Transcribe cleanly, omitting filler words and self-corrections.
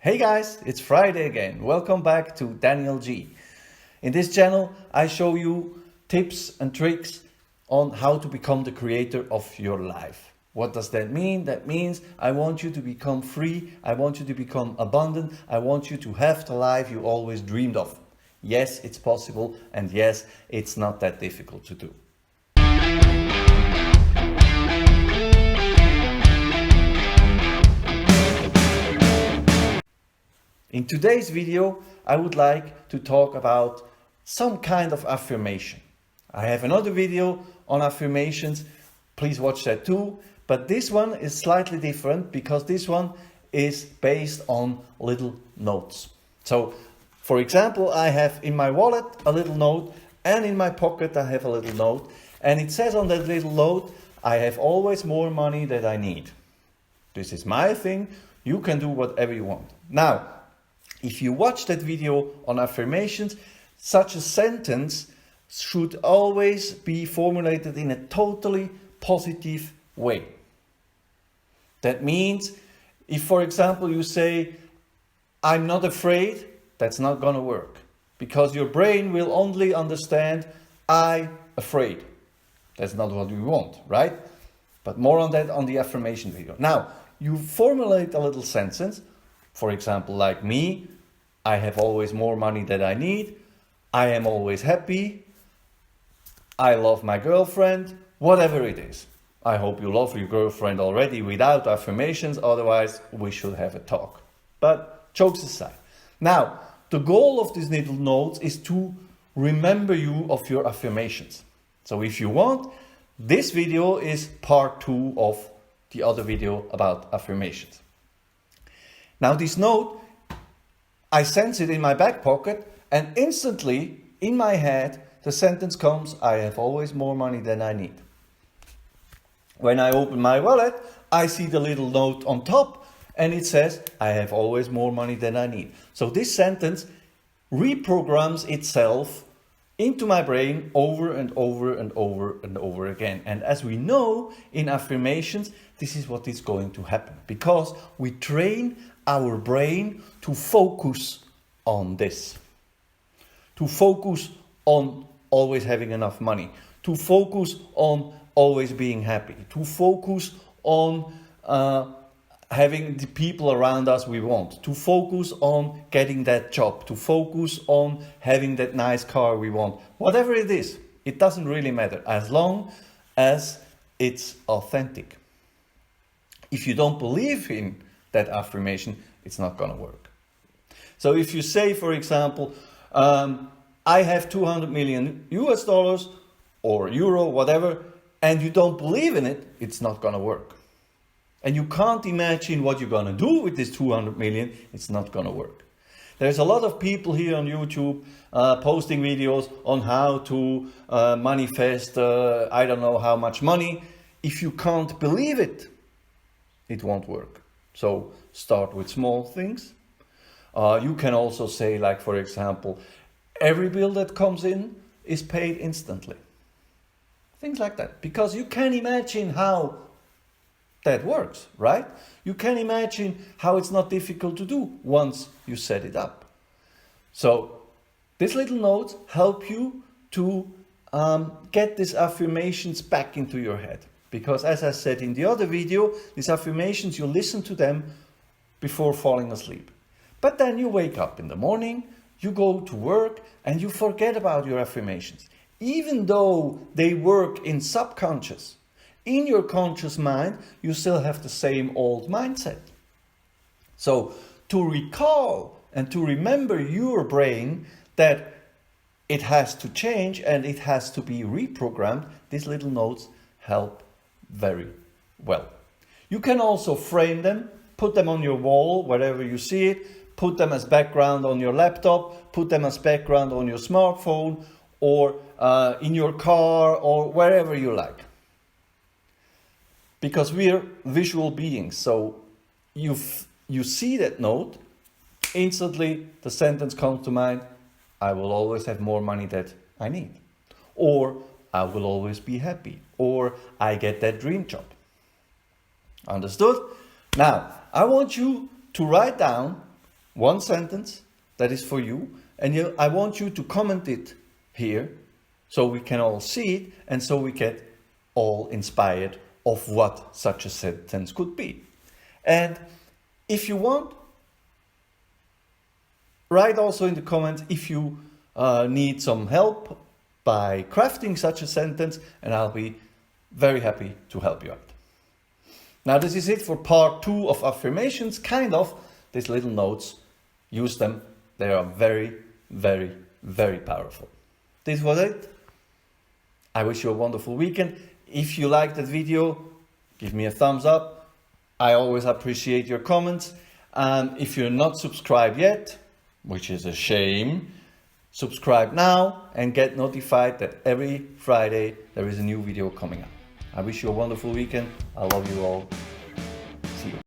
Hey guys, it's Friday again. Welcome back to Daniel G. In this channel, I show you tips and tricks on how to become the creator of your life. What does that mean? That means I want you to become free. I want you to become abundant. I want you to have the life you always dreamed of. Yes, it's possible. And yes, it's not that difficult to do. In today's video, I would like to talk about some kind of affirmation. I have another video on affirmations, please watch that too, but this one is slightly different because this one is based on little notes. So, for example, I have in my wallet a little note and in my pocket I have a little note, and it says on that little note, I have always more money than I need. This is my thing, you can do whatever you want. Now, if you watch that video on affirmations, such a sentence should always be formulated in a totally positive way. That means if, for example, you say, I'm not afraid, that's not going to work. Because your brain will only understand, I'm afraid. That's not what we want, right? But more on that on the affirmation video. Now, you formulate a little sentence. For example, like me, I have always more money than I need. I am always happy. I love my girlfriend. Whatever it is. I hope you love your girlfriend already without affirmations. Otherwise, we should have a talk. But jokes aside. Now, the goal of these little notes is to remember you of your affirmations. So if you want, this video is part 2 of the other video about affirmations. Now this note, I sense it in my back pocket and instantly in my head the sentence comes, I have always more money than I need. When I open my wallet, I see the little note on top and it says, I have always more money than I need. So this sentence reprograms itself into my brain over and over and over and over again. And as we know in affirmations, this is what is going to happen because we train our brain to focus on this, to focus on always having enough money, to focus on always being happy, to focus on having the people around us we want, to focus on getting that job, to focus on having that nice car we want. Whatever it is, it doesn't really matter as long as it's authentic. If you don't believe in that affirmation, it's not going to work. So if you say, for example, I have 200 million US dollars or euro, whatever, and you don't believe in it, it's not going to work. And you can't imagine what you're going to do with this 200 million, it's not going to work. There's a lot of people here on YouTube posting videos on how to manifest, I don't know how much money. If you can't believe it, it won't work. So start with small things. You can also say, like, for example, every bill that comes in is paid instantly. Things like that. Because you can imagine how that works, right? You can imagine how it's not difficult to do once you set it up. So these little notes help you to get these affirmations back into your head. Because as I said in the other video, these affirmations, you listen to them before falling asleep. But then you wake up in the morning, you go to work and you forget about your affirmations. Even though they work in subconscious, in your conscious mind, you still have the same old mindset. So to recall and to remember your brain that it has to change and it has to be reprogrammed, these little notes help very well. You can also frame them, put them on your wall, wherever you see it, put them as background on your laptop, put them as background on your smartphone, or in your car, or wherever you like. Because we're visual beings, so you see that note, instantly the sentence comes to mind, I will always have more money than I need. Or I will always be happy. Or I get that dream job. Understood? Now, I want you to write down one sentence that is for you, and I want you to comment it here so we can all see it and so we get all inspired of what such a sentence could be. And if you want, write also in the comments if you need some help by crafting such a sentence, and I'll be very happy to help you out. Now this is it for part 2 of affirmations, kind of. These little notes, use them. They are very, very, very powerful. This was it. I wish you a wonderful weekend. If you liked that video, give me a thumbs up. I always appreciate your comments. And if you're not subscribed yet, which is a shame, subscribe now and get notified that every Friday there is a new video coming up. I wish you a wonderful weekend. I love you all.